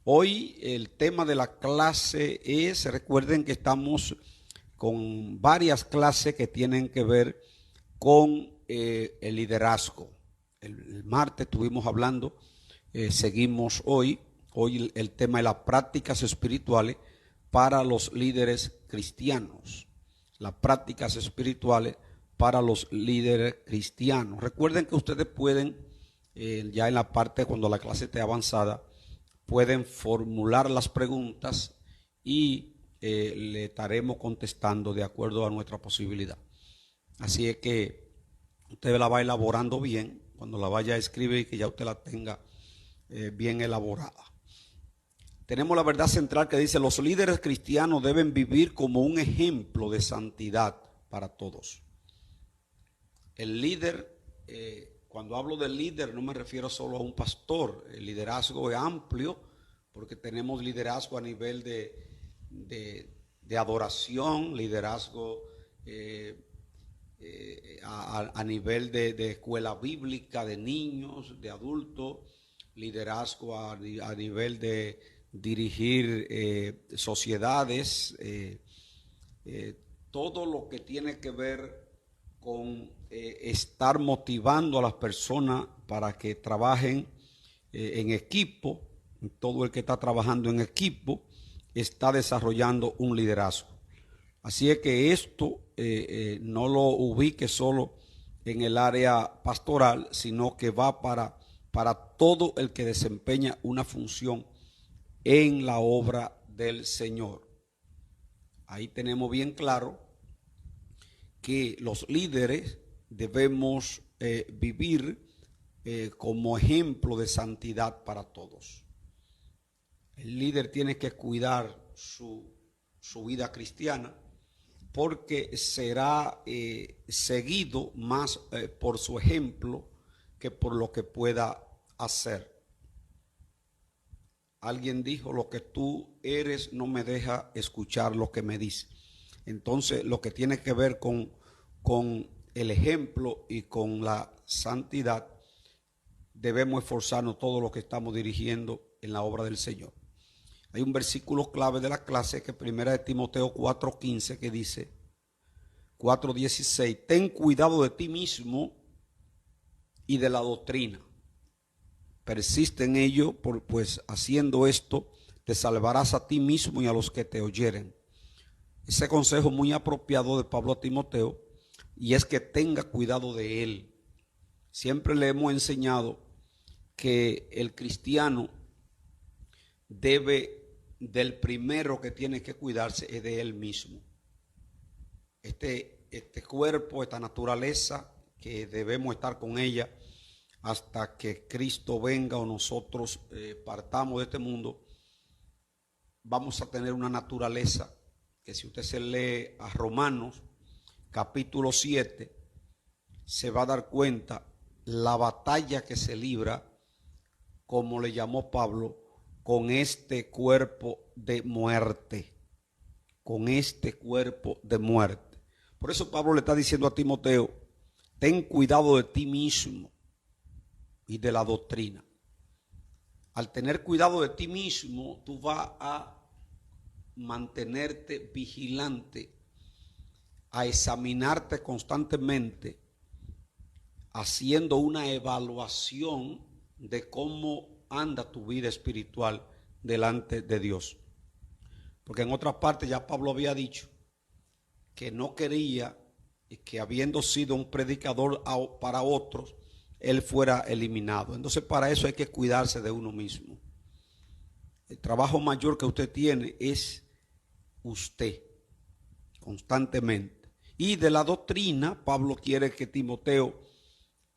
Hoy el tema de la clase es, recuerden que estamos con varias clases que tienen que ver con el liderazgo. El martes estuvimos hablando, seguimos hoy el tema de las prácticas espirituales para los líderes cristianos. Las prácticas espirituales para los líderes cristianos. Recuerden que ustedes pueden, ya en la parte cuando la clase esté avanzada, pueden formular las preguntas y le estaremos contestando de acuerdo a nuestra posibilidad. Así es que usted la va elaborando bien, cuando la vaya a escribir y que ya usted la tenga bien elaborada. Tenemos la verdad central que dice: los líderes cristianos deben vivir como un ejemplo de santidad para todos. El líder, cuando hablo de líder no me refiero solo a un pastor. El liderazgo es amplio porque tenemos liderazgo a nivel de adoración, liderazgo a nivel de escuela bíblica, de niños, de adultos, liderazgo a nivel de dirigir sociedades, todo lo que tiene que ver con estar motivando a las personas para que trabajen en equipo. Todo el que está trabajando en equipo está desarrollando un liderazgo. Así es que esto no lo ubique solo en el área pastoral, sino que va para todo el que desempeña una función en la obra del Señor. Ahí tenemos bien claro que los líderes debemos vivir como ejemplo de santidad para todos. El líder tiene que cuidar su vida cristiana, porque será seguido más por su ejemplo que por lo que pueda hacer. Alguien dijo: lo que tú eres no me deja escuchar lo que me dice. Entonces, lo que tiene que ver con el ejemplo y con la santidad, debemos esforzarnos todos los que estamos dirigiendo en la obra del Señor. Hay un versículo clave de la clase que es 1 Timoteo 4:15, que dice, 4:16, ten cuidado de ti mismo y de la doctrina. Persiste en ello, pues haciendo esto te salvarás a ti mismo y a los que te oyeren. Ese consejo muy apropiado de Pablo a Timoteo, y es que tenga cuidado de él. Siempre le hemos enseñado que el cristiano del primero que tiene que cuidarse es de él mismo. Este cuerpo, esta naturaleza, que debemos estar con ella hasta que Cristo venga o nosotros partamos de este mundo, vamos a tener una naturaleza que, si usted se lee a Romanos capítulo 7, se va a dar cuenta la batalla que se libra, como le llamó Pablo, con este cuerpo de muerte, con este cuerpo de muerte. Por eso Pablo le está diciendo a Timoteo: ten cuidado de ti mismo y de la doctrina. Al tener cuidado de ti mismo, tú vas a mantenerte vigilante, a examinarte constantemente, haciendo una evaluación de cómo anda tu vida espiritual delante de Dios. Porque en otras partes ya Pablo había dicho que no quería que, habiendo sido un predicador para otros, él fuera eliminado. Entonces, para eso hay que cuidarse de uno mismo. El trabajo mayor que usted tiene es usted, constantemente. Y de la doctrina, Pablo quiere que Timoteo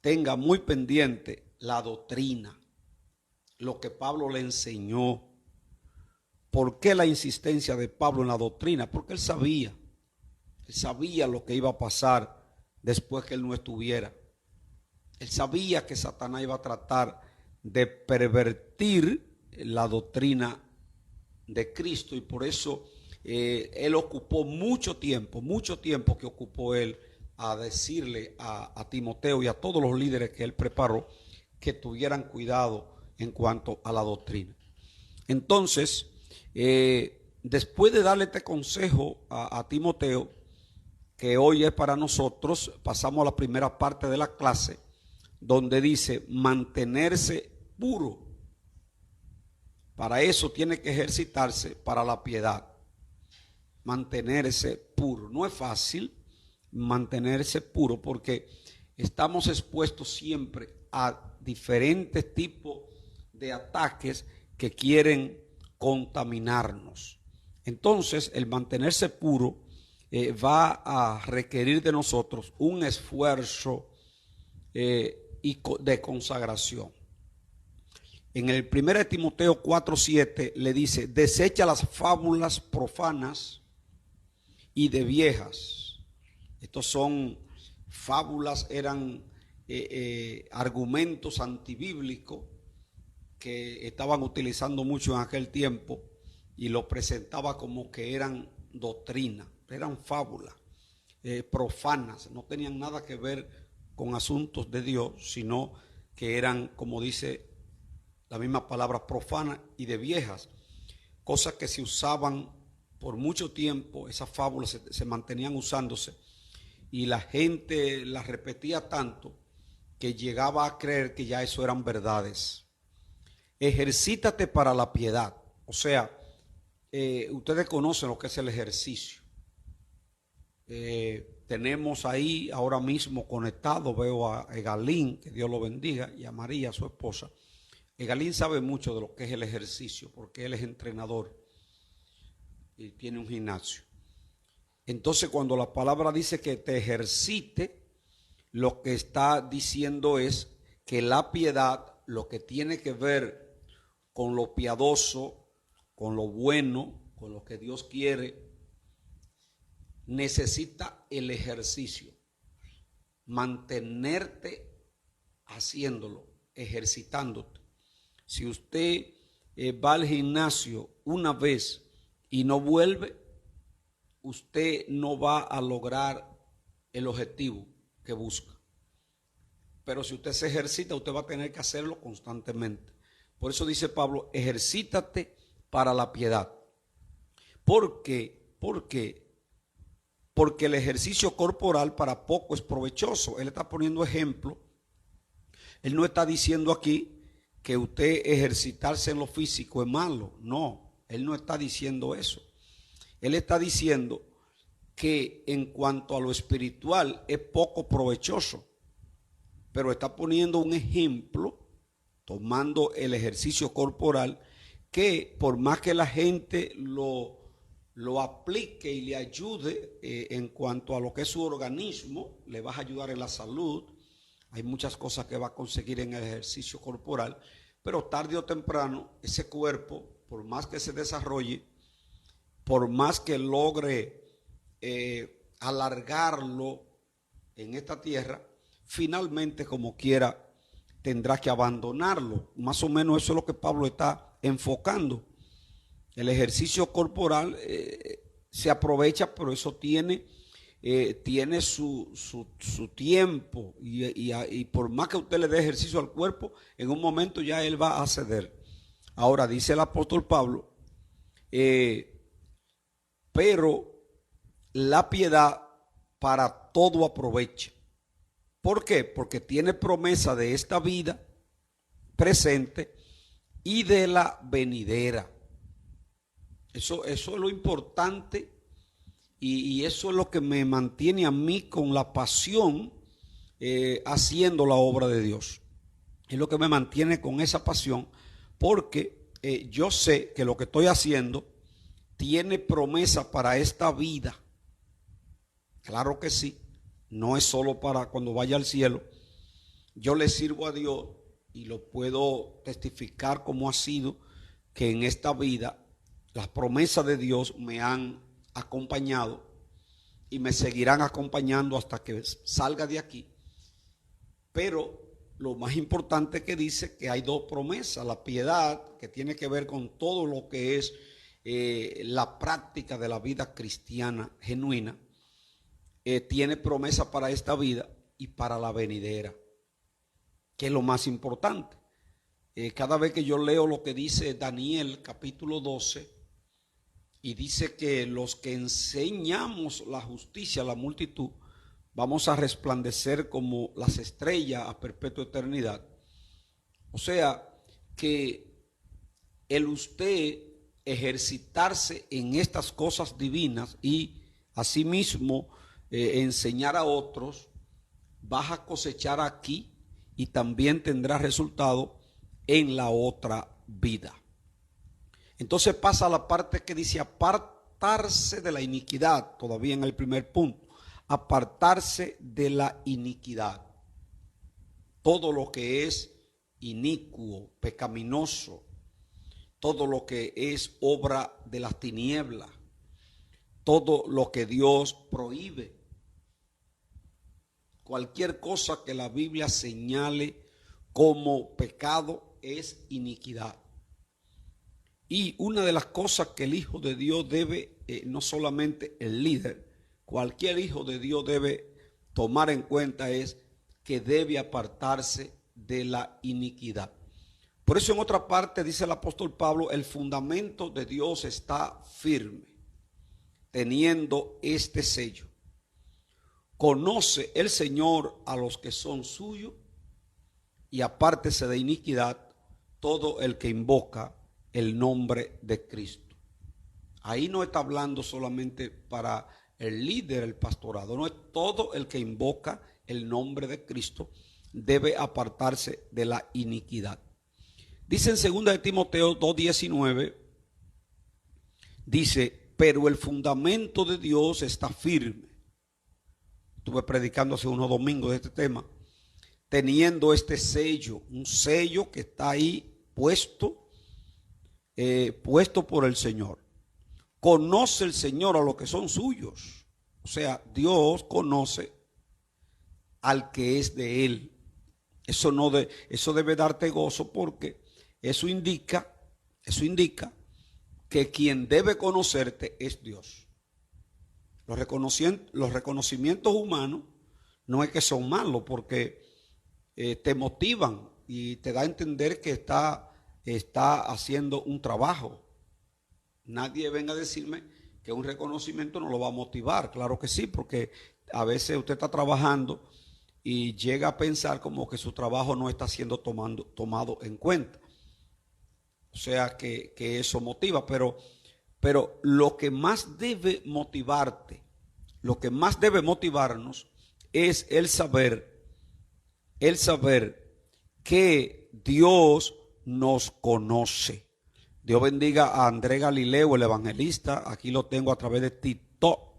tenga muy pendiente la doctrina, lo que Pablo le enseñó. ¿Por qué la insistencia de Pablo en la doctrina? Porque él sabía lo que iba a pasar después que él no estuviera. Él sabía que Satanás iba a tratar de pervertir la doctrina de Cristo, y por eso él ocupó mucho tiempo que ocupó él a decirle a Timoteo y a todos los líderes que él preparó que tuvieran cuidado en cuanto a la doctrina. Entonces, después de darle este consejo a Timoteo, que hoy es para nosotros, pasamos a la primera parte de la clase, donde dice mantenerse puro. Para eso tiene que ejercitarse para la piedad. Mantenerse puro. No es fácil mantenerse puro porque estamos expuestos siempre a diferentes tipos de ataques que quieren contaminarnos. Entonces, el mantenerse puro va a requerir de nosotros un esfuerzo de consagración. En el 1 Timoteo 4:7 le dice, desecha las fábulas profanas y de viejas. Estos son fábulas, eran argumentos antibíblicos que estaban utilizando mucho en aquel tiempo y lo presentaba como que eran doctrina, eran fábulas profanas, no tenían nada que ver con asuntos de Dios, sino que eran, como dice la misma palabra, profanas y de viejas, cosas que se usaban por mucho tiempo. Esas fábulas se mantenían usándose y la gente las repetía tanto que llegaba a creer que ya eso eran verdades. Ejercítate para la piedad. O sea, ustedes conocen lo que es el ejercicio. Tenemos ahí ahora mismo conectado, veo a Egalín, que Dios lo bendiga, y a María, su esposa. Egalín sabe mucho de lo que es el ejercicio, porque él es entrenador y tiene un gimnasio. Entonces, cuando la palabra dice que te ejercite, lo que está diciendo es que la piedad, lo que tiene que ver con lo piadoso, con lo bueno, con lo que Dios quiere, necesita el ejercicio, mantenerte haciéndolo, ejercitándote. Si usted va al gimnasio una vez y no vuelve, usted no va a lograr el objetivo que busca. Pero si usted se ejercita, usted va a tener que hacerlo constantemente. Por eso dice Pablo, ejercítate para la piedad. ¿Por qué? Porque el ejercicio corporal para poco es provechoso. Él está poniendo ejemplo. Él no está diciendo aquí que usted ejercitarse en lo físico es malo. No, él no está diciendo eso. Él está diciendo que en cuanto a lo espiritual es poco provechoso. Pero está poniendo un ejemplo, tomando el ejercicio corporal, que por más que la gente lo aplique y le ayude en cuanto a lo que es su organismo, le va a ayudar en la salud. Hay muchas cosas que va a conseguir en el ejercicio corporal, pero tarde o temprano ese cuerpo, por más que se desarrolle, por más que logre alargarlo en esta tierra, finalmente como quiera tendrá que abandonarlo. Más o menos eso es lo que Pablo está enfocando. El ejercicio corporal se aprovecha, pero eso tiene su tiempo y por más que usted le dé ejercicio al cuerpo, en un momento ya él va a ceder. Ahora dice el apóstol Pablo, pero la piedad para todo aprovecha. ¿Por qué? Porque tiene promesa de esta vida presente y de la venidera. Eso es lo importante y eso es lo que me mantiene a mí con la pasión haciendo la obra de Dios. Es lo que me mantiene con esa pasión porque yo sé que lo que estoy haciendo tiene promesa para esta vida. Claro que sí, no es solo para cuando vaya al cielo. Yo le sirvo a Dios y lo puedo testificar como ha sido que en esta vida las promesas de Dios me han acompañado y me seguirán acompañando hasta que salga de aquí. Pero lo más importante que dice que hay dos promesas: la piedad, que tiene que ver con todo lo que es la práctica de la vida cristiana genuina, tiene promesa para esta vida y para la venidera, que es lo más importante. cada vez que yo leo lo que dice Daniel capítulo 12, y dice que los que enseñamos la justicia a la multitud, vamos a resplandecer como las estrellas a perpetua eternidad. O sea, que el usted ejercitarse en estas cosas divinas y asimismo enseñar a otros, vas a cosechar aquí y también tendrá resultado en la otra vida. Entonces pasa a la parte que dice apartarse de la iniquidad, todavía en el primer punto, apartarse de la iniquidad. Todo lo que es inicuo, pecaminoso, todo lo que es obra de las tinieblas, todo lo que Dios prohíbe, cualquier cosa que la Biblia señale como pecado es iniquidad. Y una de las cosas que el Hijo de Dios debe, no solamente el líder, cualquier hijo de Dios debe tomar en cuenta es que debe apartarse de la iniquidad. Por eso en otra parte dice el apóstol Pablo, el fundamento de Dios está firme, teniendo este sello. Conoce el Señor a los que son suyos y apártese de iniquidad todo el que invoca el nombre de Cristo. Ahí no está hablando solamente para el líder, el pastorado, no, es todo el que invoca el nombre de Cristo debe apartarse de la iniquidad. Dice en 2 de Timoteo 2:19, dice, pero el fundamento de Dios está firme. Estuve predicando hace unos domingos de este tema, teniendo este sello, un sello que está ahí puesto por el Señor. Conoce el Señor a los que son suyos. O sea, Dios conoce al que es de Él. Eso debe darte gozo, porque eso indica que quien debe conocerte es Dios. Los reconocimientos humanos no es que son malos, porque te motivan y te da a entender que está haciendo un trabajo. Nadie venga a decirme que un reconocimiento no lo va a motivar. Claro que sí, porque a veces usted está trabajando y llega a pensar como que su trabajo no está siendo tomado en cuenta. O sea que eso motiva, pero lo que más debe motivarte, lo que más debe motivarnos es el saber que Dios nos conoce. Dios bendiga a Andrés Galileo, el evangelista. Aquí lo tengo a través de Tito.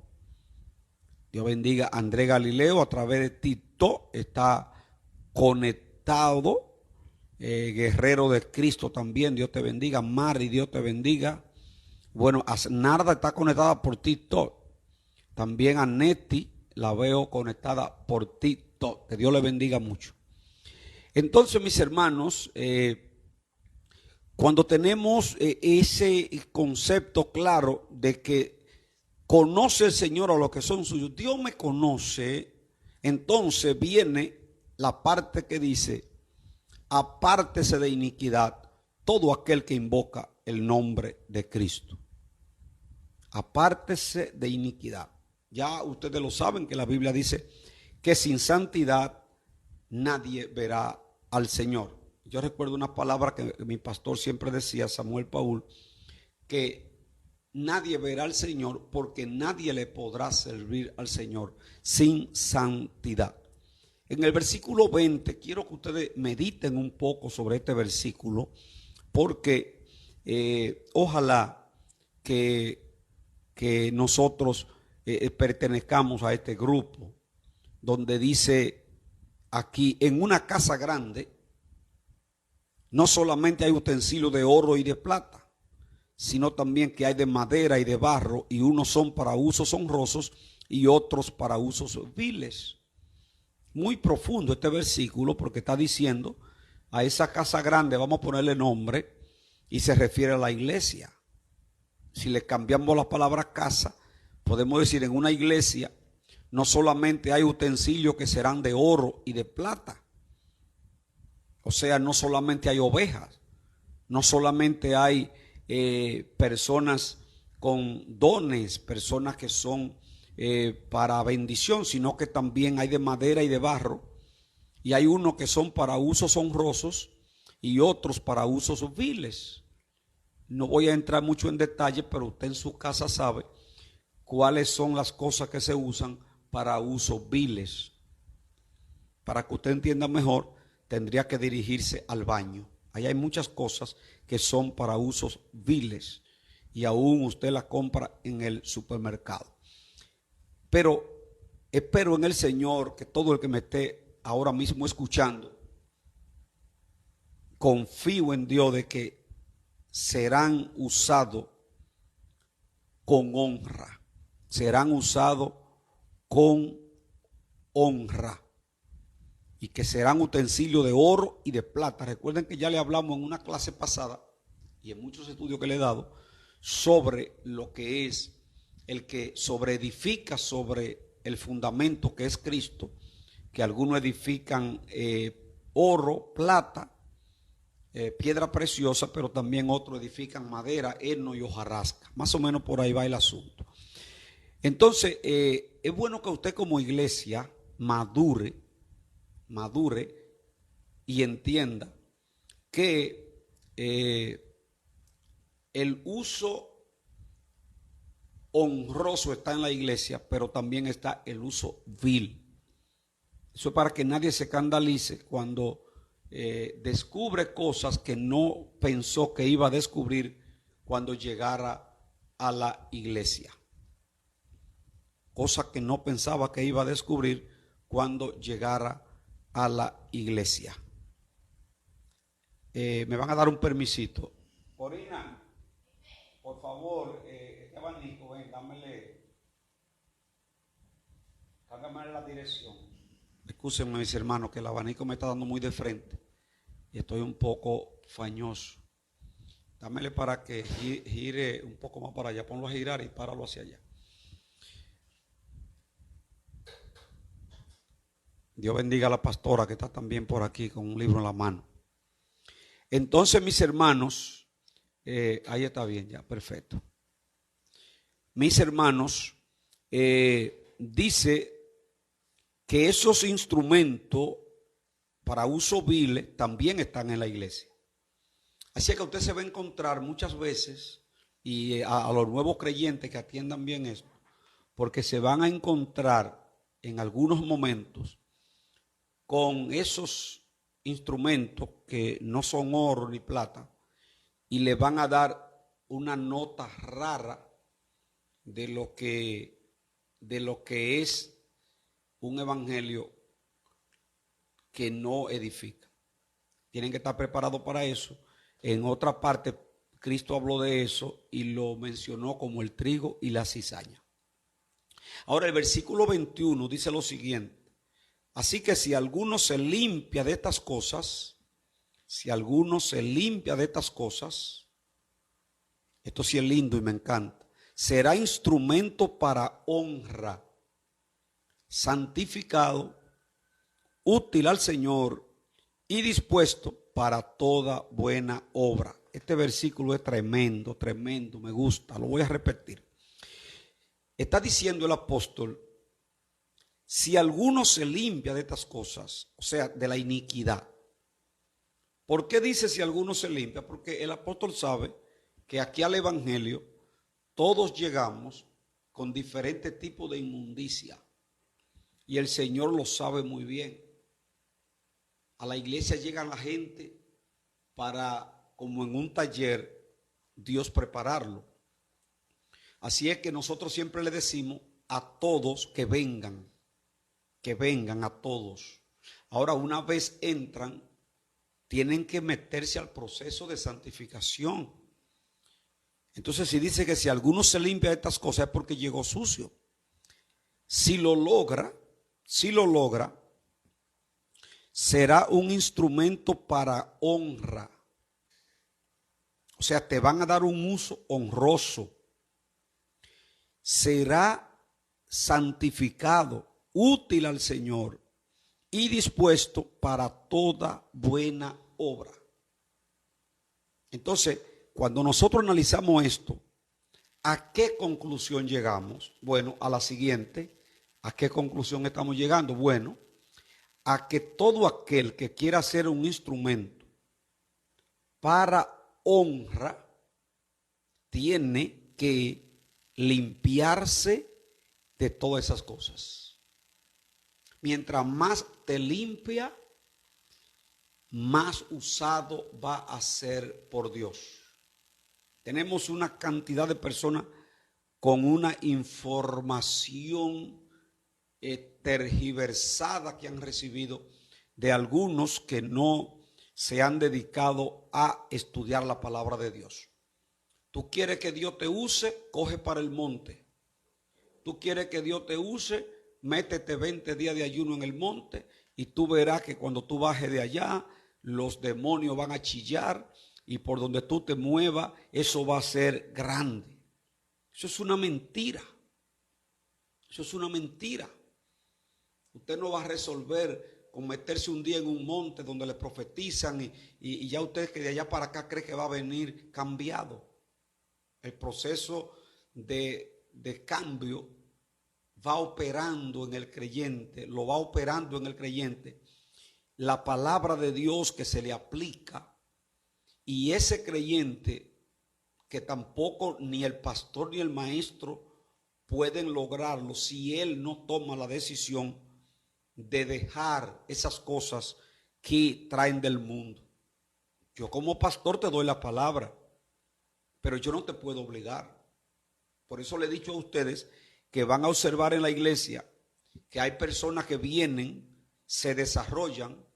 Dios bendiga a Andrés Galileo a través de Tito. Está conectado. Guerrero de Cristo también. Dios te bendiga. Mari, Dios te bendiga. Bueno, Narda está conectada por Tito. También a Neti la veo conectada por Tito. Que Dios le bendiga mucho. Entonces, mis hermanos, cuando tenemos ese concepto claro de que conoce el Señor a los que son suyos, Dios me conoce, entonces viene la parte que dice, apártese de iniquidad todo aquel que invoca el nombre de Cristo. Apártese de iniquidad. Ya ustedes lo saben que la Biblia dice que sin santidad nadie verá al Señor. Yo recuerdo una palabra que mi pastor siempre decía, Samuel Paul, que nadie verá al Señor porque nadie le podrá servir al Señor sin santidad. En el versículo 20, quiero que ustedes mediten un poco sobre este versículo, porque ojalá que nosotros pertenezcamos a este grupo, donde dice aquí, en una casa grande, no solamente hay utensilios de oro y de plata, sino también que hay de madera y de barro, y unos son para usos honrosos y otros para usos viles. Muy profundo este versículo, porque está diciendo a esa casa grande, vamos a ponerle nombre, y se refiere a la iglesia. Si le cambiamos la palabra casa, podemos decir en una iglesia no solamente hay utensilios que serán de oro y de plata, O sea, no solamente hay ovejas, no solamente hay personas con dones, personas que son para bendición, sino que también hay de madera y de barro, y hay unos que son para usos honrosos y otros para usos viles. No voy a entrar mucho en detalle, pero usted en su casa sabe cuáles son las cosas que se usan para usos viles. Para que usted entienda mejor, tendría que dirigirse al baño. Ahí hay muchas cosas que son para usos viles y aún usted las compra en el supermercado. Pero espero en el Señor que todo el que me esté ahora mismo escuchando, confío en Dios de que serán usados con honra. Serán usados con honra. Y que serán utensilios de oro y de plata. Recuerden que ya le hablamos en una clase pasada y en muchos estudios que le he dado sobre lo que es el que sobreedifica sobre el fundamento que es Cristo, que algunos edifican oro, plata, piedra preciosa, pero también otros edifican madera, heno y hojarasca. Más o menos por ahí va el asunto. Entonces, es bueno que usted como iglesia madure y entienda que el uso honroso está en la iglesia, pero también está el uso vil. Eso es para que nadie se escandalice cuando descubre cosas que no pensó que iba a descubrir cuando llegara a la iglesia. Cosas que no pensaba que iba a descubrir cuando llegara a la iglesia. Me van a dar un permisito. Corina, por favor, este abanico, ven, cámbiame la dirección. Excúsenme, mis hermanos, que el abanico me está dando muy de frente y estoy un poco fañoso. Dámele para que gire un poco más para allá, ponlo a girar y páralo hacia allá. Dios bendiga a la pastora que está también por aquí con un libro en la mano. Entonces, mis hermanos, ahí está bien ya, perfecto. Mis hermanos, dice que esos instrumentos para uso vil también están en la iglesia. Así que usted se va a encontrar muchas veces, y a los nuevos creyentes que atiendan bien esto, porque se van a encontrar en algunos momentos con esos instrumentos que no son oro ni plata y le van a dar una nota rara de lo que es un evangelio que no edifica. Tienen que estar preparados para eso. En otra parte, Cristo habló de eso y lo mencionó como el trigo y la cizaña. Ahora el versículo 21 dice lo siguiente: así que si alguno se limpia de estas cosas, esto sí es lindo y me encanta, será instrumento para honra, santificado, útil al Señor y dispuesto para toda buena obra. Este versículo es tremendo, tremendo, me gusta, lo voy a repetir. Está diciendo el apóstol: si alguno se limpia de estas cosas, o sea, de la iniquidad. ¿Por qué dice si alguno se limpia? Porque el apóstol sabe que aquí al evangelio todos llegamos con diferentes tipos de inmundicia. Y el Señor lo sabe muy bien. A la iglesia llega la gente para, como en un taller, Dios prepararlo. Así es que nosotros siempre le decimos a todos que vengan a todos. Ahora, una vez entran, tienen que meterse al proceso de santificación. Entonces, si dice que si alguno se limpia de estas cosas es porque llegó sucio. Si lo logra, será un instrumento para honra. O sea, te van a dar un uso honroso. Será santificado, útil al Señor y dispuesto para toda buena obra. Entonces, cuando nosotros analizamos esto, ¿a qué conclusión llegamos? Bueno, a la siguiente. ¿A qué conclusión estamos llegando? Bueno, a que todo aquel que quiera ser un instrumento para honra tiene que limpiarse de todas esas cosas. Mientras más te limpia, más usado va a ser por Dios. Tenemos una cantidad de personas con una información tergiversada que han recibido de algunos que no se han dedicado a estudiar la palabra de Dios. Tú quieres que Dios te use, coge para el monte. Tú quieres que Dios te use, métete 20 días de ayuno en el monte y tú verás que cuando tú bajes de allá, los demonios van a chillar y por donde tú te muevas, eso va a ser grande. Eso es una mentira. Eso es una mentira. Usted no va a resolver con meterse un día en un monte donde le profetizan y ya usted que de allá para acá cree que va a venir cambiado. El proceso de cambio va operando en el creyente, lo va operando en el creyente la palabra de Dios que se le aplica, y ese creyente que tampoco ni el pastor ni el maestro pueden lograrlo si él no toma la decisión de dejar esas cosas que traen del mundo. Yo como pastor te doy la palabra, pero yo no te puedo obligar. Por eso le he dicho a ustedes que van a observar en la iglesia que hay personas que vienen, se desarrollan,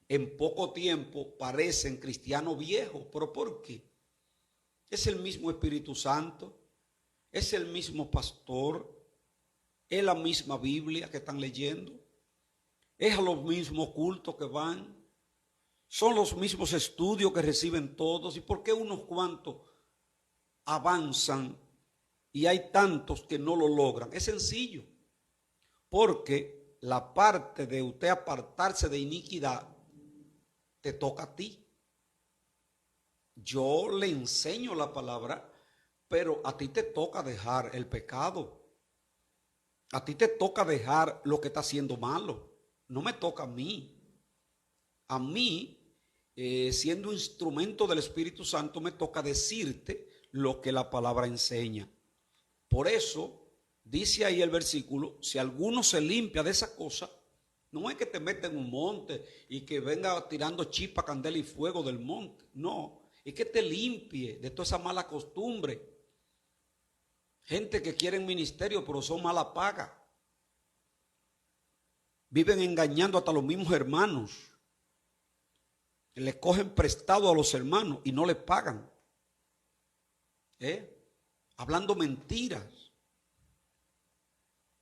en poco tiempo parecen cristianos viejos. ¿Pero por qué? Es el mismo Espíritu Santo, es el mismo pastor, es la misma Biblia que están leyendo, es a los mismos cultos que van, son los mismos estudios que reciben todos. ¿Y por qué unos cuantos avanzan y hay tantos que no lo logran? Es sencillo, porque la parte de usted apartarse de iniquidad te toca a ti. Yo le enseño la palabra, pero a ti te toca dejar el pecado. A ti te toca dejar lo que está haciendo malo. No me toca a mí. A mí, siendo instrumento del Espíritu Santo, me toca decirte lo que la palabra enseña. Por eso, dice ahí el versículo, si alguno se limpia de esa cosa, no es que te meta en un monte y que venga tirando chispa, candela y fuego del monte. No, es que te limpie de toda esa mala costumbre. Gente que quiere ministerio pero son mala paga. Viven engañando hasta los mismos hermanos. Le cogen prestado a los hermanos y no les pagan. Hablando mentiras.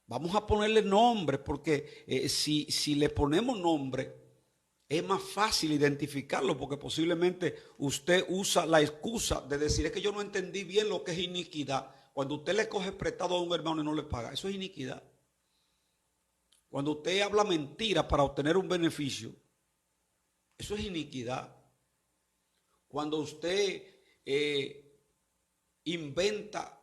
Vamos a ponerle nombre porque si le ponemos nombre es más fácil identificarlo, porque posiblemente usted usa la excusa de decir es que yo no entendí bien lo que es iniquidad. Cuando usted le coge prestado a un hermano y no le paga, eso es iniquidad. Cuando usted habla mentira para obtener un beneficio, eso es iniquidad. Cuando usted inventa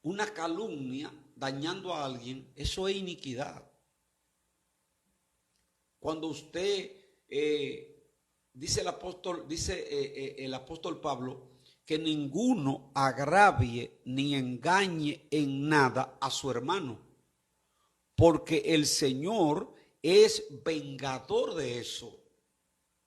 una calumnia dañando a alguien, eso es iniquidad. Cuando usted dice el apóstol Pablo que ninguno agravie ni engañe en nada a su hermano, porque el Señor es vengador de eso.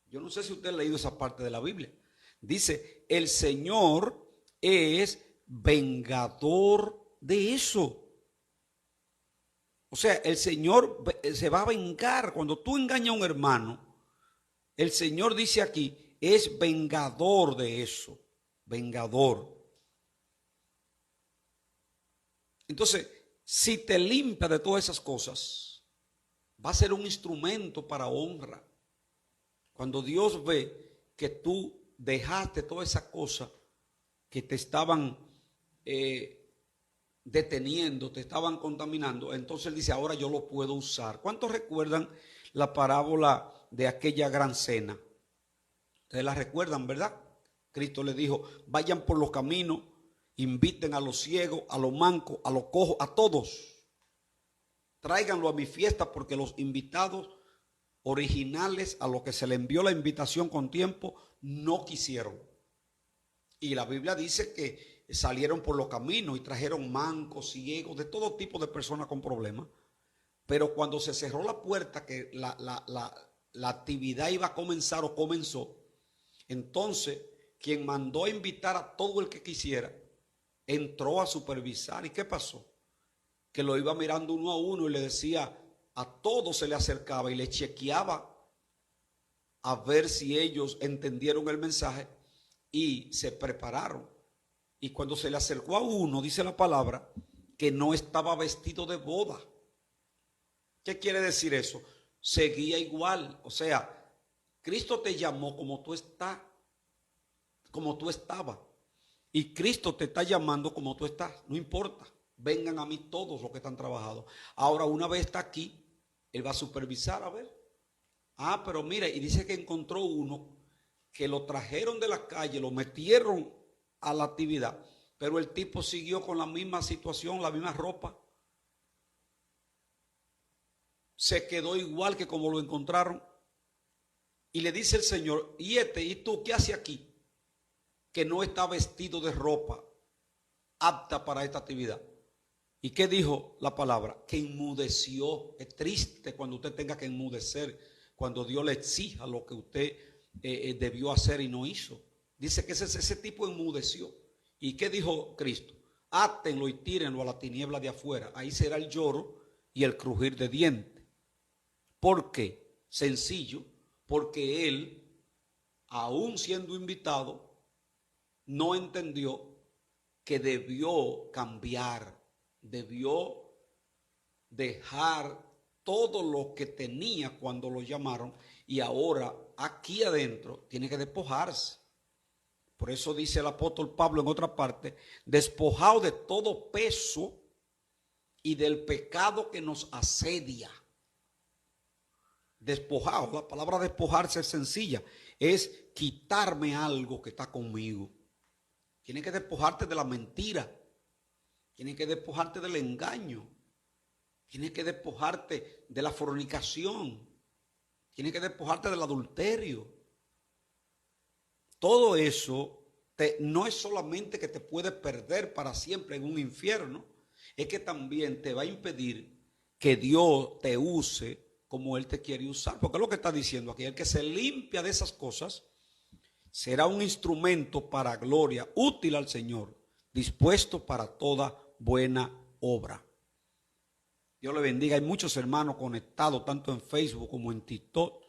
Yo no sé si usted ha leído esa parte de la Biblia. Dice, el Señor es vengador de eso. O sea, el Señor se va a vengar. Cuando tú engañas a un hermano, el Señor dice aquí, es vengador de eso. Vengador. Entonces, si te limpia de todas esas cosas, va a ser un instrumento para honra. Cuando Dios ve que tú dejaste todas esas cosas que te estaban deteniendo, te estaban contaminando, entonces Él dice, ahora yo lo puedo usar. ¿Cuántos recuerdan la parábola de aquella gran cena. Ustedes la recuerdan, ¿verdad? Cristo le dijo, vayan por los caminos, inviten a los ciegos, a los mancos, a los cojos, a todos. Tráiganlo a mi fiesta, porque los invitados originales a los que se le envió la invitación con tiempo no quisieron. Y la Biblia dice que salieron por los caminos y trajeron mancos, ciegos, de todo tipo de personas con problemas. Pero cuando se cerró la puerta, que la actividad iba a comenzar o comenzó, entonces quien mandó a invitar a todo el que quisiera entró a supervisar. ¿Y qué pasó? Que lo iba mirando uno a uno y le decía, a todos se le acercaba y le chequeaba a ver si ellos entendieron el mensaje y se prepararon. Y cuando se le acercó a uno, dice la palabra, que no estaba vestido de boda. ¿Qué quiere decir eso? Seguía igual. O sea, Cristo te llamó como tú estás, como tú estabas. Y Cristo te está llamando como tú estás. No importa. Vengan a mí todos los que están trabajados. Ahora, una vez está aquí, Él va a supervisar, a ver. Ah, pero mira, y dice que encontró uno que lo trajeron de la calle, lo metieron a la actividad, pero el tipo siguió con la misma situación, la misma ropa. Se quedó igual que como lo encontraron. Y le dice el Señor, ¿y tú qué haces aquí? Que no está vestido de ropa apta para esta actividad. ¿Y qué dijo la palabra? Que enmudeció. Es triste cuando usted tenga que enmudecer, cuando Dios le exija lo que usted debió hacer y no hizo. Dice que ese tipo enmudeció. ¿Y qué dijo Cristo? Átenlo y tírenlo a la tiniebla de afuera. Ahí será el lloro y el crujir de dientes. ¿Por qué? Sencillo, porque él, aún siendo invitado, no entendió que debió cambiar, debió dejar todo lo que tenía cuando lo llamaron, y ahora aquí adentro tiene que despojarse. Por eso dice el apóstol Pablo en otra parte, despojado de todo peso y del pecado que nos asedia. Despojado, la palabra despojarse es sencilla, es quitarme algo que está conmigo. Tienes que despojarte de la mentira, tienes que despojarte del engaño, tienes que despojarte de la fornicación, tienes que despojarte del adulterio. Todo eso no es solamente que te puede perder para siempre en un infierno, es que también te va a impedir que Dios te use como Él te quiere usar. Porque es lo que está diciendo aquí, el que se limpia de esas cosas será un instrumento para gloria, útil al Señor, dispuesto para toda buena obra. Dios le bendiga. Hay muchos hermanos conectados, tanto en Facebook como en TikTok.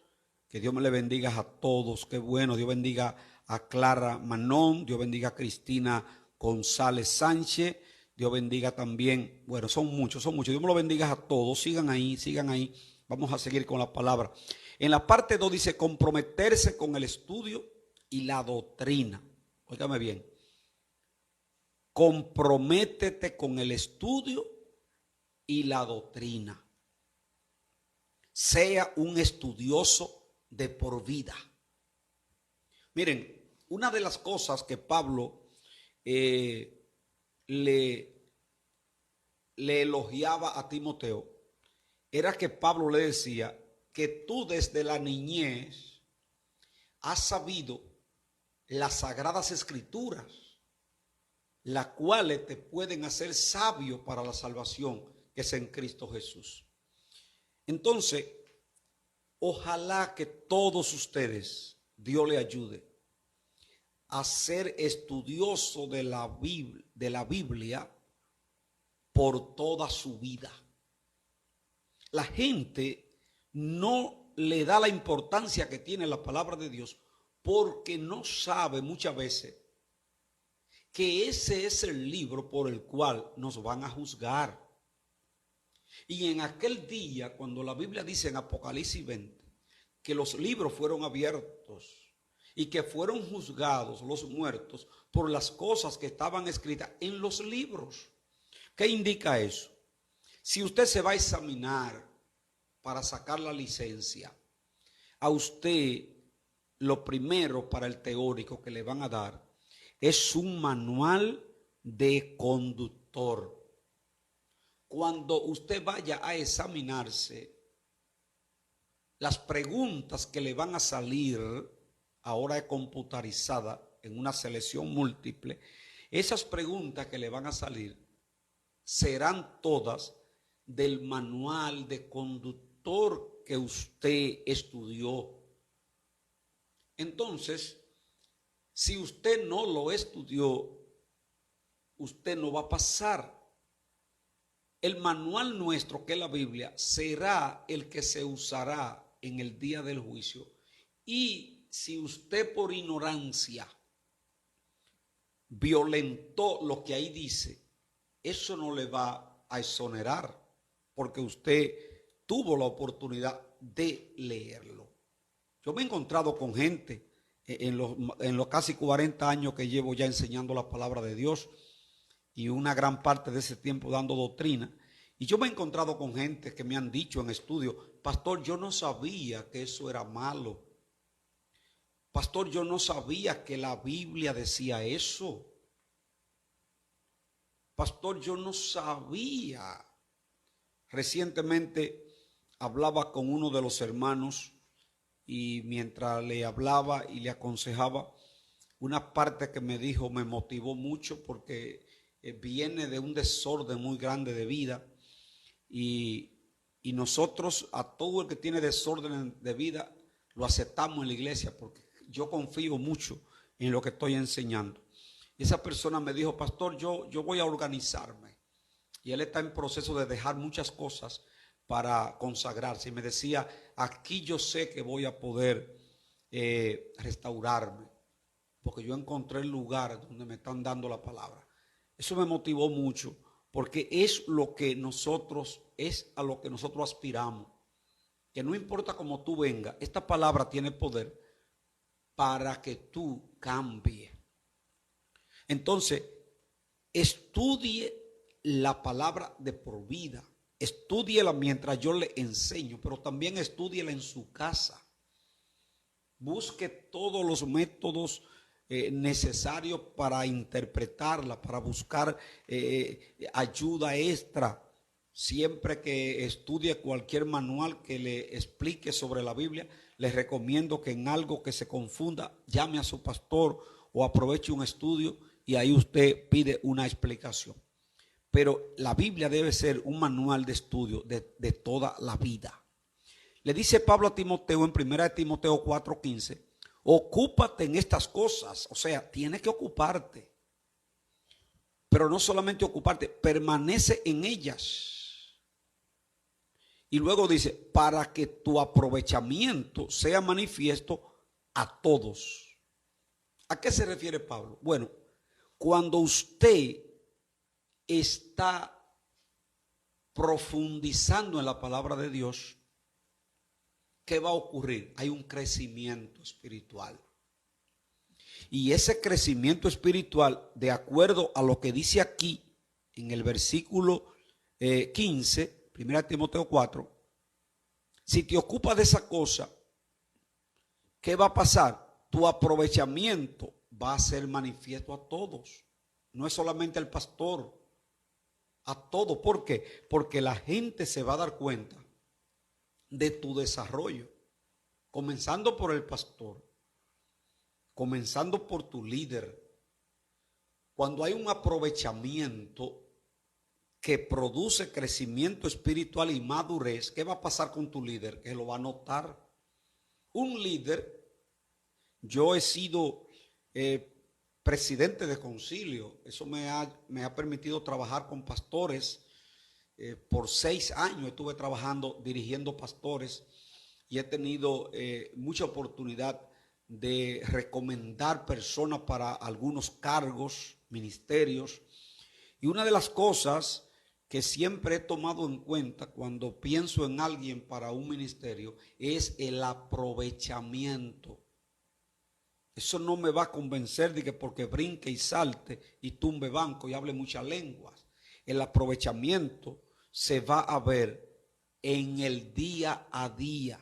Que Dios me le bendiga a todos. Qué bueno. Dios bendiga a Clara Manón. Dios bendiga a Cristina González Sánchez. Dios bendiga también. Bueno, son muchos. Dios me lo bendiga a todos. Sigan ahí, sigan ahí. Vamos a seguir con la palabra. En la parte 2 dice comprometerse con el estudio y la doctrina. Óigame bien. Comprométete con el estudio y la doctrina. Sea un estudioso de por vida. Miren, una de las cosas que Pablo le elogiaba a Timoteo era que Pablo le decía que tú desde la niñez has sabido las sagradas escrituras, las cuales te pueden hacer sabio para la salvación que es en Cristo Jesús. Entonces, ojalá que todos ustedes, Dios le ayude a ser estudioso de la Biblia por toda su vida. La gente no le da la importancia que tiene la palabra de Dios porque no sabe muchas veces que ese es el libro por el cual nos van a juzgar. Y en aquel día, cuando la Biblia dice en Apocalipsis 20 que los libros fueron abiertos y que fueron juzgados los muertos por las cosas que estaban escritas en los libros. ¿Qué indica eso? Si usted se va a examinar para sacar la licencia, a usted lo primero para el teórico que le van a dar es un manual de conductor. Cuando usted vaya a examinarse, las preguntas que le van a salir, ahora es computarizada en una selección múltiple, esas preguntas que le van a salir serán todas del manual de conductor que usted estudió. Entonces, si usted no lo estudió, usted no va a pasar. El manual nuestro, que es la Biblia, será el que se usará en el día del juicio. Y si usted por ignorancia violentó lo que ahí dice, eso no le va a exonerar, porque usted tuvo la oportunidad de leerlo. Yo me he encontrado con gente en los casi 40 años que llevo ya enseñando la palabra de Dios, y una gran parte de ese tiempo dando doctrina. Y yo me he encontrado con gente que me han dicho en estudio: pastor, yo no sabía que eso era malo. Pastor, yo no sabía que la Biblia decía eso. Pastor, yo no sabía. Recientemente hablaba con uno de los hermanos, y mientras le hablaba y le aconsejaba, una parte que me dijo me motivó mucho, porque viene de un desorden muy grande de vida, y nosotros, a todo el que tiene desorden de vida, lo aceptamos en la iglesia, porque yo confío mucho en lo que estoy enseñando. Y esa persona me dijo: pastor, yo voy a organizarme. Y él está en proceso de dejar muchas cosas para consagrarse. Y me decía: aquí yo sé que voy a poder restaurarme, porque yo encontré el lugar donde me están dando la palabra. Eso me motivó mucho, porque es lo que nosotros, es a lo que nosotros aspiramos. Que no importa cómo tú vengas, esta palabra tiene poder para que tú cambies. Entonces, estudie la palabra de por vida. Estúdiela mientras yo le enseño, pero también estúdiela en su casa. Busque todos los métodos necesarios para interpretarla, para buscar ayuda extra. Siempre que estudie cualquier manual que le explique sobre la Biblia, les recomiendo que en algo que se confunda, llame a su pastor o aproveche un estudio y ahí usted pide una explicación. Pero la Biblia debe ser un manual de estudio de toda la vida. Le dice Pablo a Timoteo en 1 Timoteo 4:15, ocúpate en estas cosas. O sea, tienes que ocuparte. Pero no solamente ocuparte, permanece en ellas. Y luego dice, para que tu aprovechamiento sea manifiesto a todos. ¿A qué se refiere Pablo? Bueno, cuando usted está profundizando en la palabra de Dios, ¿qué va a ocurrir? Hay un crecimiento espiritual. Y ese crecimiento espiritual, de acuerdo a lo que dice aquí en el versículo 15, 1 Timoteo 4, si te ocupas de esa cosa, ¿qué va a pasar? Tu aprovechamiento va a ser manifiesto a todos. No es solamente al pastor, a todos. ¿Por qué? Porque la gente se va a dar cuenta de tu desarrollo, comenzando por el pastor, comenzando por tu líder. Cuando hay un aprovechamiento que produce crecimiento espiritual y madurez, ¿qué va a pasar con tu líder? Que lo va a notar. Un líder, yo he sido presidente de concilio, eso me ha permitido trabajar con pastores. Por 6 años estuve trabajando, dirigiendo pastores, y he tenido mucha oportunidad de recomendar personas para algunos cargos, ministerios. Y una de las cosas que siempre he tomado en cuenta cuando pienso en alguien para un ministerio es el aprovechamiento. Eso no me va a convencer de que porque brinque y salte y tumbe banco y hable muchas lenguas. El aprovechamiento se va a ver en el día a día,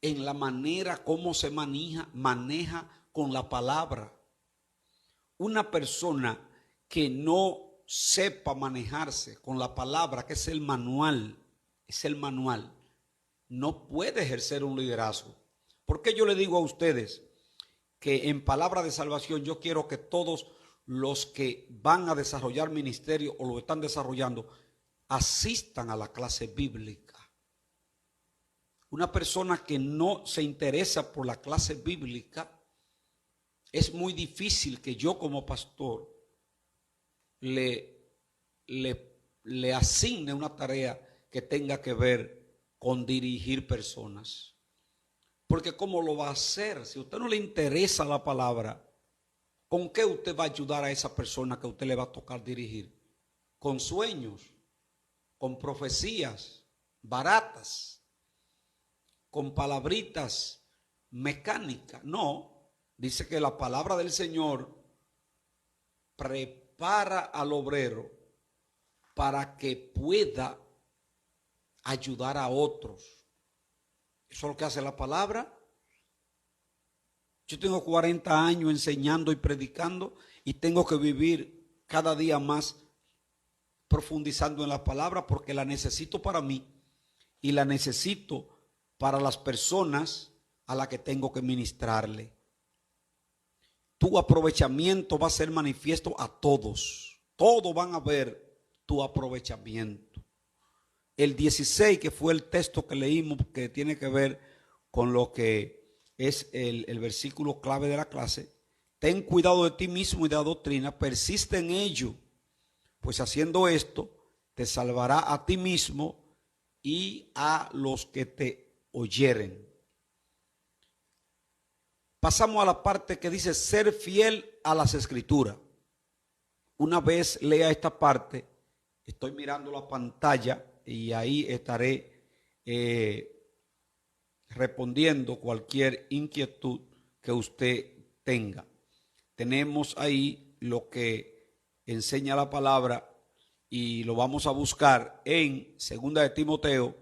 en la manera como se maneja con la palabra. Una persona que no sepa manejarse con la palabra, que es el manual, no puede ejercer un liderazgo. ¿Por qué yo le digo a ustedes que en palabra de salvación yo quiero que todos los que van a desarrollar ministerio o lo están desarrollando asistan a la clase bíblica? Una persona que no se interesa por la clase bíblica, es muy difícil que yo como pastor le asigne una tarea que tenga que ver con dirigir personas. Porque ¿cómo lo va a hacer? Si a usted no le interesa la palabra, ¿con qué usted va a ayudar a esa persona que a usted le va a tocar dirigir? ¿Con sueños? ¿Con profecías baratas? ¿Con palabritas mecánicas? No. Dice que la palabra del Señor prepara al obrero para que pueda ayudar a otros. Eso es lo que hace la palabra. Yo tengo 40 años enseñando y predicando y tengo que vivir cada día más profundizando en la palabra porque la necesito para mí y la necesito para las personas a las que tengo que ministrarle. Tu aprovechamiento va a ser manifiesto a todos. Todos van a ver tu aprovechamiento. El 16, que fue el texto que leímos, que tiene que ver con lo que es el versículo clave de la clase. Ten cuidado de ti mismo y de la doctrina, persiste en ello, pues haciendo esto te salvará a ti mismo y a los que te oyeren. Pasamos a la parte que dice ser fiel a las escrituras. Una vez lea esta parte, estoy mirando la pantalla y ahí estaré respondiendo cualquier inquietud que usted tenga. Tenemos ahí lo que enseña la palabra y lo vamos a buscar en 2 de Timoteo,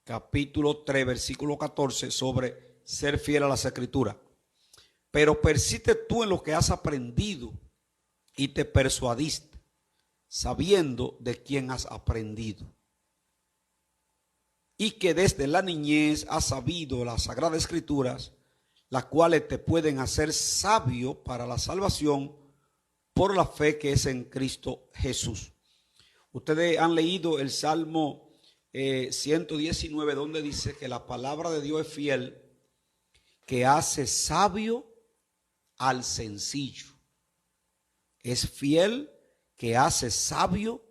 capítulo 3, versículo 14, sobre ser fiel a las escrituras. Pero persiste tú en lo que has aprendido y te persuadiste, sabiendo de quién has aprendido. Y que desde la niñez has sabido las sagradas escrituras, las cuales te pueden hacer sabio para la salvación por la fe que es en Cristo Jesús. Ustedes han leído el Salmo 119, donde dice que la palabra de Dios es fiel, que hace sabio al sencillo. Es fiel que hace sabio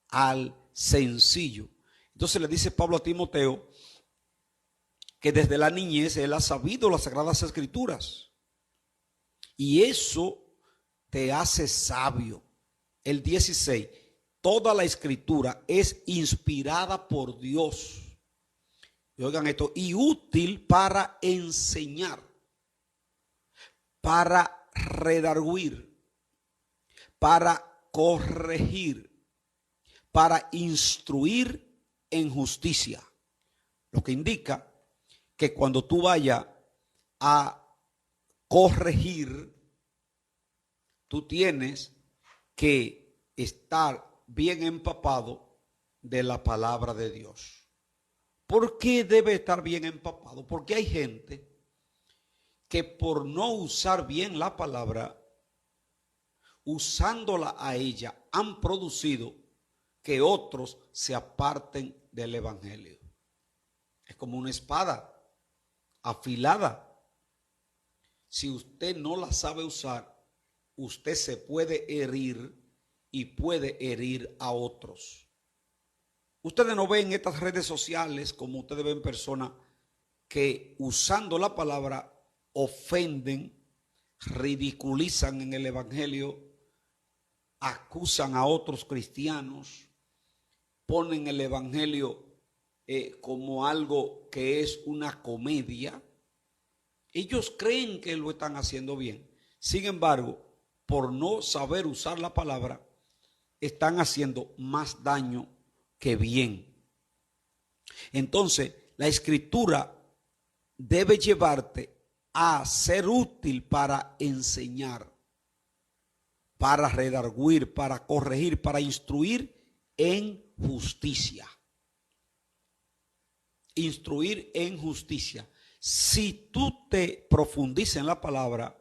al sencillo. Entonces le dice Pablo a Timoteo que desde la niñez él ha sabido las sagradas escrituras y eso te hace sabio. El 16, toda la escritura es inspirada por Dios. Y oigan esto, y útil para enseñar, para redarguir, para corregir, para instruir en justicia. Lo que indica que cuando tú vayas a corregir, tú tienes que estar bien empapado de la palabra de Dios. ¿Por qué debe estar bien empapado? Porque hay gente que por no usar bien la palabra, usándola a ella, han producido que otros se aparten del evangelio. Es como una espada afilada. Si usted no la sabe usar, usted se puede herir y puede herir a otros. Ustedes no ven estas redes sociales como ustedes ven personas que usando la palabra ofenden, ridiculizan en el evangelio, acusan a otros cristianos, ponen el evangelio como algo que es una comedia. Ellos creen que lo están haciendo bien. Sin embargo, por no saber usar la palabra, están haciendo más daño que bien. Entonces, la escritura debe llevarte a ser útil para enseñar, para redarguir, para corregir, para instruir en justicia. Instruir en justicia. Si tú te profundizas en la palabra,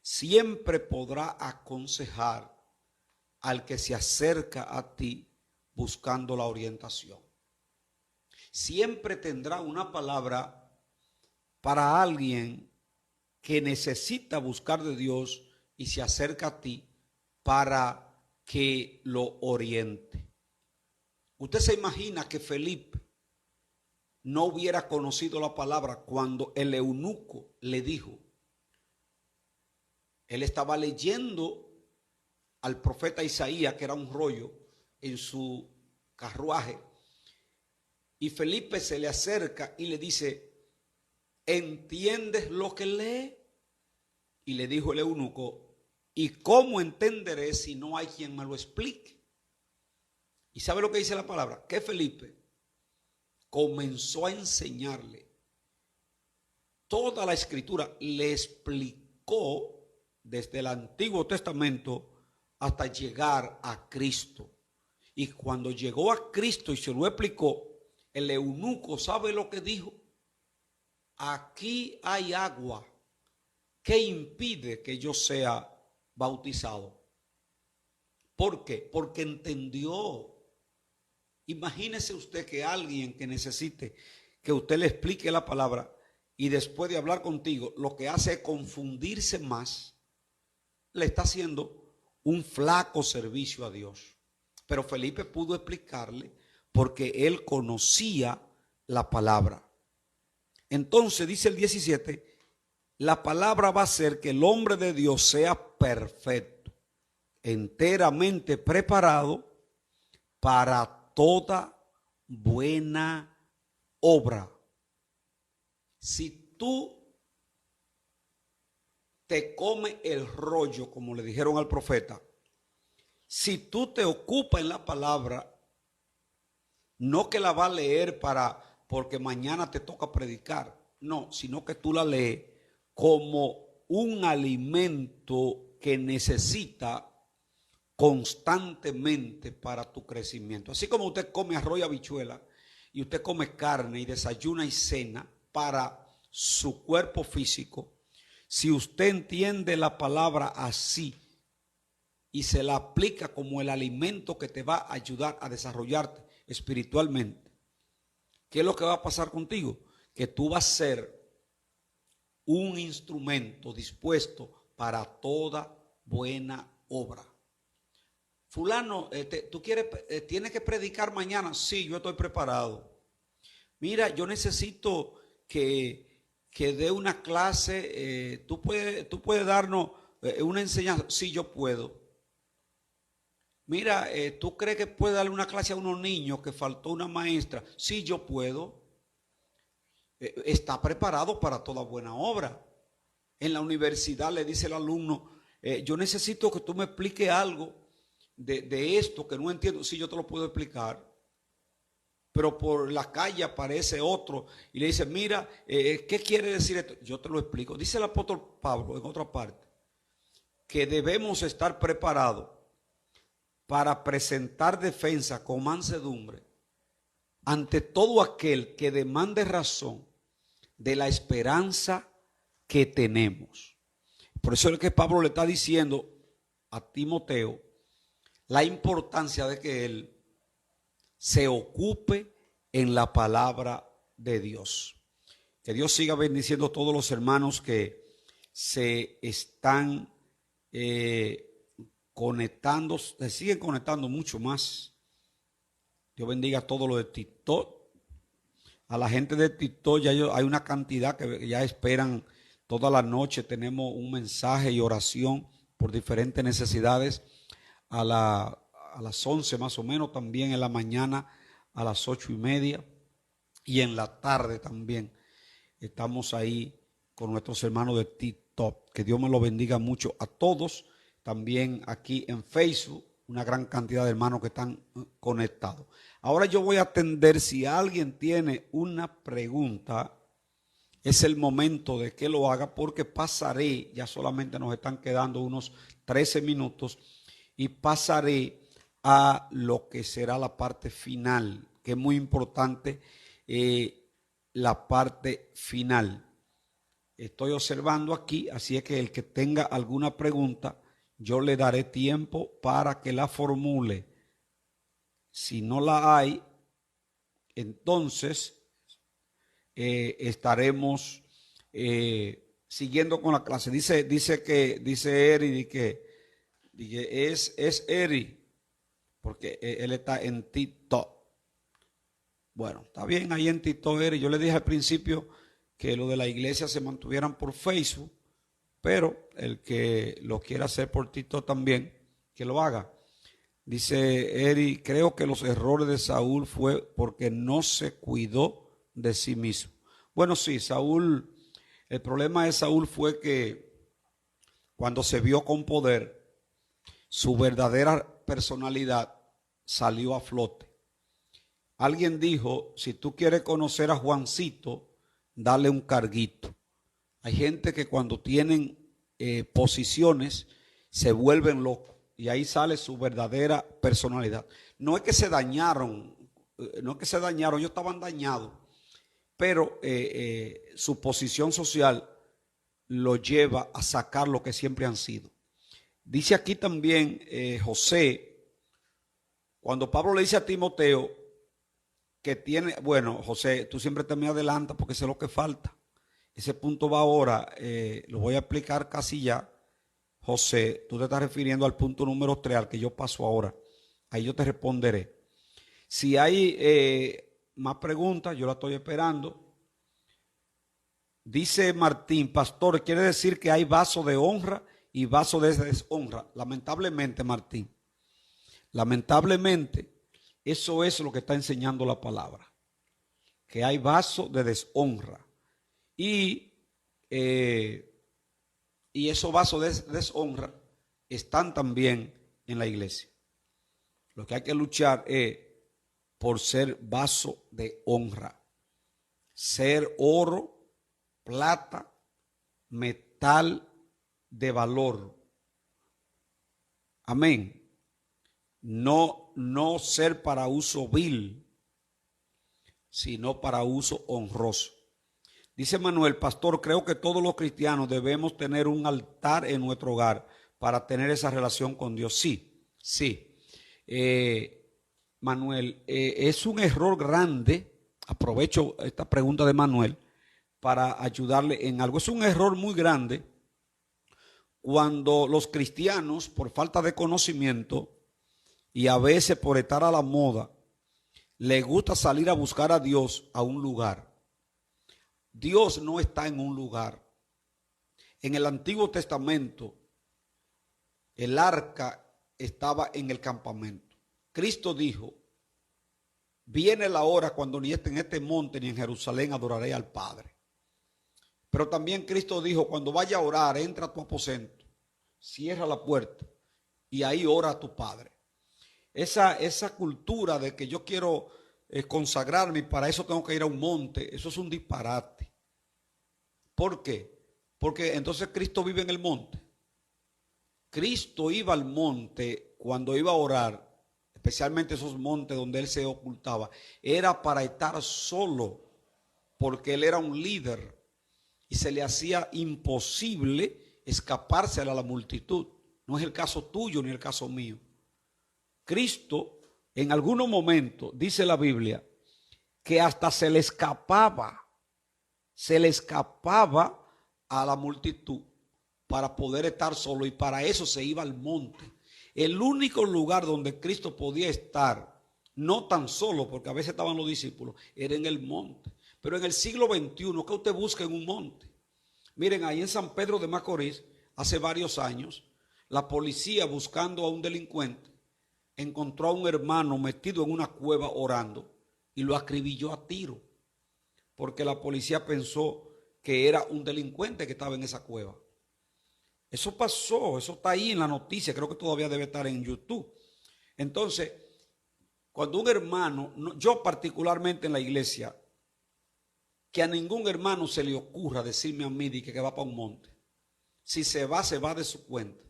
siempre podrá aconsejar al que se acerca a ti buscando la orientación. Siempre tendrá una palabra para alguien que necesita buscar de Dios y se acerca a ti para que lo oriente. Usted se imagina que Felipe no hubiera conocido la palabra cuando el eunuco le dijo. Él estaba leyendo al profeta Isaías, que era un rollo, en su carruaje. Y Felipe se le acerca y le dice, ¿entiendes lo que lee? Y le dijo el eunuco, ¿y cómo entenderé si no hay quien me lo explique? ¿Y sabe lo que dice la palabra? Que Felipe comenzó a enseñarle toda la escritura, le explicó desde el Antiguo Testamento hasta llegar a Cristo. Y cuando llegó a Cristo y se lo explicó, el eunuco, ¿sabe lo que dijo? Aquí hay agua. ¿Qué impide que yo sea bautizado? ¿Por qué? Porque entendió. Imagínese usted que alguien que necesite que usted le explique la palabra y después de hablar contigo, lo que hace es confundirse más, le está haciendo un flaco servicio a Dios. Pero Felipe pudo explicarle porque él conocía la palabra. Entonces dice el 17, la palabra va a hacer que el hombre de Dios sea perfecto, enteramente preparado para toda buena obra. Si tú te comes el rollo, como le dijeron al profeta, si tú te ocupas en la palabra, no que la vas a leer porque mañana te toca predicar, no, sino que tú la lees como un alimento que necesita constantemente para tu crecimiento. Así como usted come arroz y habichuela y usted come carne y desayuna y cena para su cuerpo físico, si usted entiende la palabra así y se la aplica como el alimento que te va a ayudar a desarrollarte espiritualmente, ¿qué es lo que va a pasar contigo? Que tú vas a ser un instrumento dispuesto para toda buena obra. Fulano, tú tienes que predicar mañana. Sí, yo estoy preparado. Mira, yo necesito que dé una clase. Tú puedes darnos una enseñanza. Sí, yo puedo. Mira, ¿tú crees que puedes darle una clase a unos niños que faltó una maestra? Sí, yo puedo. Está preparado para toda buena obra. En la universidad le dice el alumno, yo necesito que tú me expliques algo de esto que no entiendo. Sí, yo te lo puedo explicar. Pero por la calle aparece otro y le dice, mira, ¿qué quiere decir esto? Yo te lo explico. Dice el apóstol Pablo en otra parte que debemos estar preparados para presentar defensa con mansedumbre ante todo aquel que demande razón de la esperanza que tenemos. Por eso es que Pablo le está diciendo a Timoteo la importancia de que él se ocupe en la palabra de Dios. Que Dios siga bendiciendo a todos los hermanos que se están conectando, se siguen conectando mucho más. Dios bendiga a todos los de TikTok. A la gente de TikTok ya hay una cantidad que ya esperan toda la noche. Tenemos un mensaje y oración por diferentes necesidades. A las 11 más o menos, también en la mañana a las 8:30 y en la tarde también estamos ahí con nuestros hermanos de TikTok. Que Dios me lo bendiga mucho a todos. También aquí en Facebook una gran cantidad de hermanos que están conectados. Ahora yo voy a atender si alguien tiene una pregunta. Es el momento de que lo haga porque pasaré, ya solamente nos están quedando unos 13 minutos y pasaré a lo que será la parte final, que es muy importante, la parte final. Estoy observando aquí, así es que el que tenga alguna pregunta, yo le daré tiempo para que la formule. Si no la hay, entonces estaremos siguiendo con la clase. Dice Eri que es Eri, porque él está en TikTok. Bueno, está bien ahí en TikTok, Eri. Yo le dije al principio que lo de la iglesia se mantuvieran por Facebook, pero el que lo quiera hacer por TikTok también, que lo haga. Dice Eri, creo que los errores de Saúl fue porque no se cuidó de sí mismo. Bueno, sí, Saúl, el problema de Saúl fue que cuando se vio con poder, su verdadera personalidad salió a flote. Alguien dijo, si tú quieres conocer a Juancito, dale un carguito. Hay gente que cuando tienen posiciones se vuelven locos y ahí sale su verdadera personalidad. No es que se dañaron, ellos estaban dañados, pero su posición social lo lleva a sacar lo que siempre han sido. Dice aquí también José, cuando Pablo le dice a Timoteo que tiene, bueno, José, tú siempre te me adelantas porque sé lo que falta. Ese punto va ahora, lo voy a explicar casi ya. José, tú te estás refiriendo al punto número 3, al que yo paso ahora. Ahí yo te responderé. Si hay más preguntas, yo la estoy esperando. Dice Martín, pastor, quiere decir que hay vaso de honra y vaso de deshonra. Lamentablemente, Martín, lamentablemente, eso es lo que está enseñando la palabra. Que hay vaso de deshonra. Y esos vasos de deshonra están también en la iglesia. Lo que hay que luchar es por ser vaso de honra. Ser oro, plata, metal de valor. Amén. No ser para uso vil, sino para uso honroso. Dice Manuel, pastor, creo que todos los cristianos debemos tener un altar en nuestro hogar para tener esa relación con Dios. Sí, sí. Manuel, es un error grande. Aprovecho esta pregunta de Manuel para ayudarle en algo. Es un error muy grande cuando los cristianos, por falta de conocimiento y a veces por estar a la moda, les gusta salir a buscar a Dios a un lugar. Dios no está en un lugar. En el Antiguo Testamento, el arca estaba en el campamento. Cristo dijo, viene la hora cuando ni en este monte ni en Jerusalén adoraré al Padre. Pero también Cristo dijo, cuando vaya a orar, entra a tu aposento, cierra la puerta y ahí ora a tu Padre. Esa cultura de que yo quiero consagrarme y para eso tengo que ir a un monte, eso es un disparate. ¿Por qué? Porque entonces Cristo vive en el monte. Cristo iba al monte cuando iba a orar, especialmente esos montes donde él se ocultaba, era para estar solo, porque él era un líder y se le hacía imposible escaparse a la multitud. No es el caso tuyo ni el caso mío. Cristo en algunos momentos, dice la Biblia, que hasta se le escapaba a la multitud para poder estar solo, y para eso se iba al monte. El único lugar donde Cristo podía estar, no tan solo, porque a veces estaban los discípulos, era en el monte. Pero en el siglo XXI, ¿qué usted busca en un monte? Miren, ahí en San Pedro de Macorís, hace varios años, la policía buscando a un delincuente, encontró a un hermano metido en una cueva orando y lo acribilló a tiro, porque la policía pensó que era un delincuente que estaba en esa cueva. Eso pasó, eso está ahí en la noticia, creo que todavía debe estar en YouTube. Entonces, cuando un hermano, yo particularmente en la iglesia, que a ningún hermano se le ocurra decirme a mí que va para un monte. Si se va de su cuenta.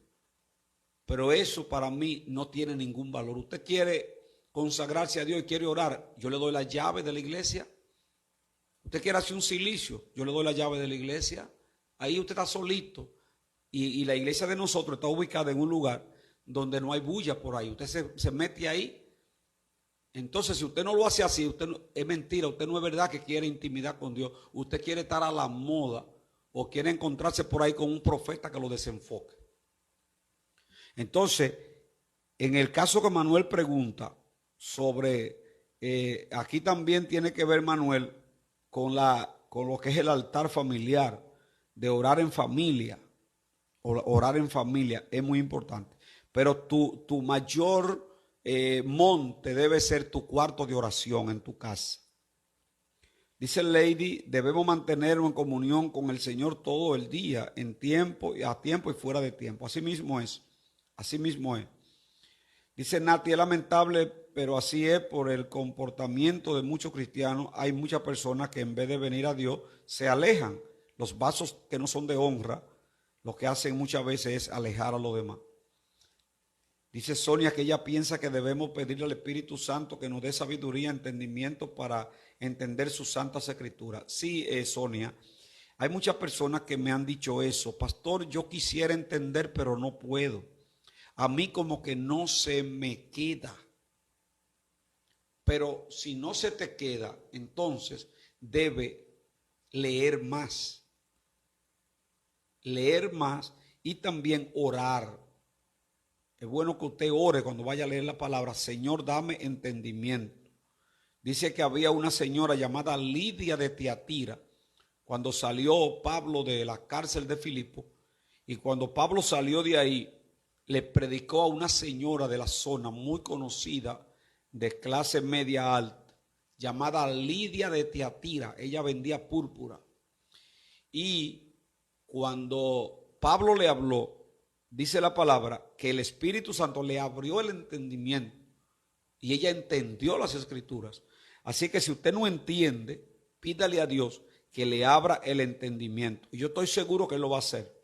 Pero eso para mí no tiene ningún valor. Usted quiere consagrarse a Dios y quiere orar, yo le doy la llave de la iglesia. Usted quiere hacer un silicio, yo le doy la llave de la iglesia. Ahí usted está solito. Y la iglesia de nosotros está ubicada en un lugar donde no hay bulla por ahí. Usted se mete ahí. Entonces, si usted no lo hace así, usted es mentira. Usted no es verdad que quiere intimidad con Dios. Usted quiere estar a la moda o quiere encontrarse por ahí con un profeta que lo desenfoque. Entonces, en el caso que Manuel pregunta sobre, aquí también tiene que ver, Manuel, con lo que es el altar familiar, de orar en familia. Orar en familia es muy importante. Pero tu mayor monte debe ser tu cuarto de oración en tu casa. Dice Lady, debemos mantenernos en comunión con el Señor todo el día, a tiempo y fuera de tiempo. Así mismo es. Así mismo es. Dice Nati, es lamentable, pero así es por el comportamiento de muchos cristianos. Hay muchas personas que en vez de venir a Dios se alejan. Los vasos que no son de honra, lo que hacen muchas veces es alejar a los demás. Dice Sonia que ella piensa que debemos pedirle al Espíritu Santo que nos dé sabiduría, entendimiento para entender sus santas escrituras. Sí, Sonia, hay muchas personas que me han dicho eso. Pastor, yo quisiera entender, pero no puedo. A mí como que no se me queda. Pero si no se te queda, entonces debe leer más. Leer más y también orar. Es bueno que usted ore cuando vaya a leer la palabra. Señor, dame entendimiento. Dice que había una señora llamada Lidia de Tiatira. Cuando salió Pablo de la cárcel de Filipo. Y cuando Pablo salió de ahí, le predicó a una señora de la zona muy conocida, de clase media alta, llamada Lidia de Tiatira. Ella vendía púrpura. Y cuando Pablo le habló, dice la palabra que el Espíritu Santo le abrió el entendimiento y ella entendió las escrituras. Así que si usted no entiende, pídale a Dios que le abra el entendimiento. Y yo estoy seguro que él lo va a hacer.